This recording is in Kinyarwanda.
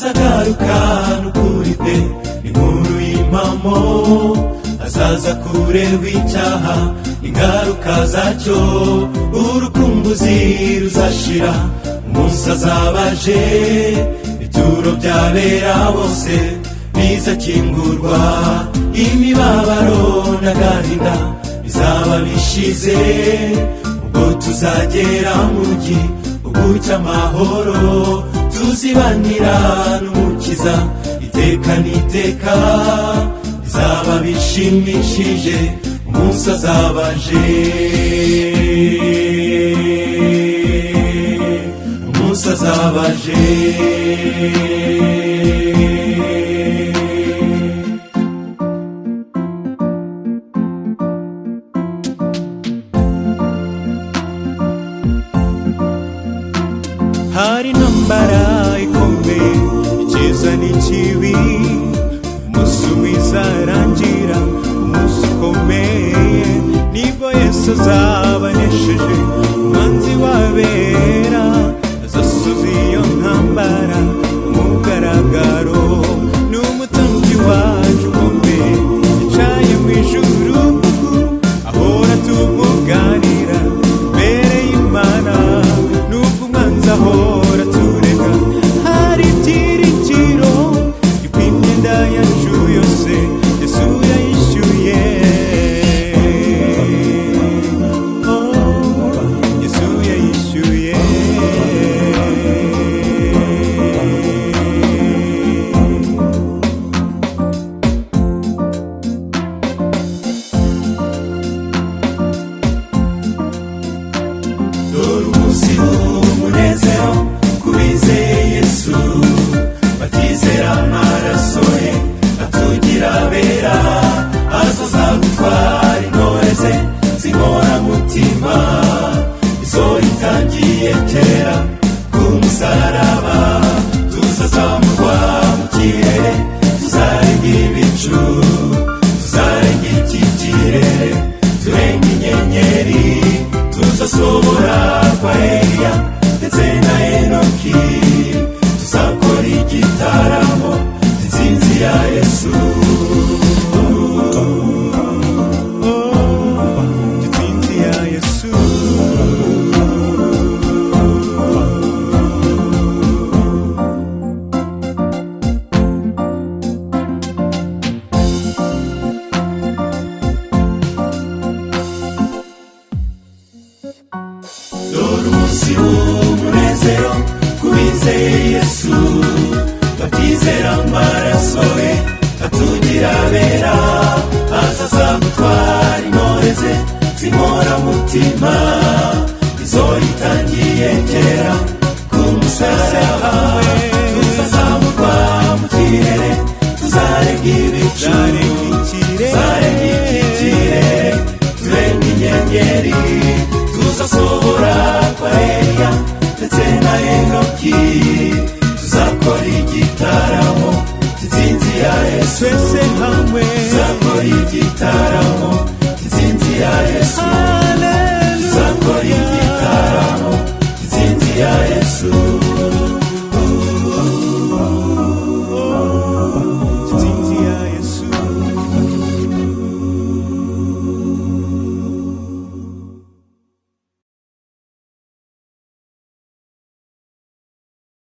azagaruka n'ukuri pe inkuru y'impamo azaza kureba icyaha ingaruka zacyo urukumbuzi ruzashira umunsi azabaje ituro byabera bose bizakingurwa imibabaro n'agahinda bizaba bishize ubwo tuzagera mu gihugu cy'amahoro tuzibanira n'umukiza iteka n'iteka bizaba bishimishije umunsi azabaje umunsi azabaje hari intambara ikomeye icyiza n'ikibi umunsi mwiza arangira umunsi ukomeye nibwo Yesu azabanesheje umwanzi wabera azasoza iyo ntambara umugaragaro n'umutangi wacu ukomeye yicaye mu ijuru ahora tuvuganira mbere y'Imana n'ubwo umwanzi ahora turega hari ibyiringiro yuko imyenda yacu yose Yesu yayishyuye Yesu yayishyuye dore umunsi w'umunezero kubizeye Yesu batizera amaraso ye atugira abera azaza gutwara intore ze z'inkoramutima izo yitangiye kera ku musaraba tuzazamurwa mu kirere tuzarenga ibicu tuzarenga iki kirere turenga inyenyeri tuzasohora kwa Eliya ndetse na Enoki tuzakora igitaramo cy'intsinzi ya Yesu cy'intsinzi ya Yesu dore umunsi w'umunezero kubizeye Yesu batizera amaraso ye atugira abera azaza gutwara intore ze z'inkoramutima izo yitangiye kera ku musaraba tuzazamurwa mu kirere tuzarenga ibicu tuzarenga iki kirere turenga inyenyeri tuzasohora kwa Eliya ndetse na Enoki tuzakora igitaramo cy'intsinzi ya Yesu twese hamwe tuzakora igitaramo cy'intsinzi ya Yesu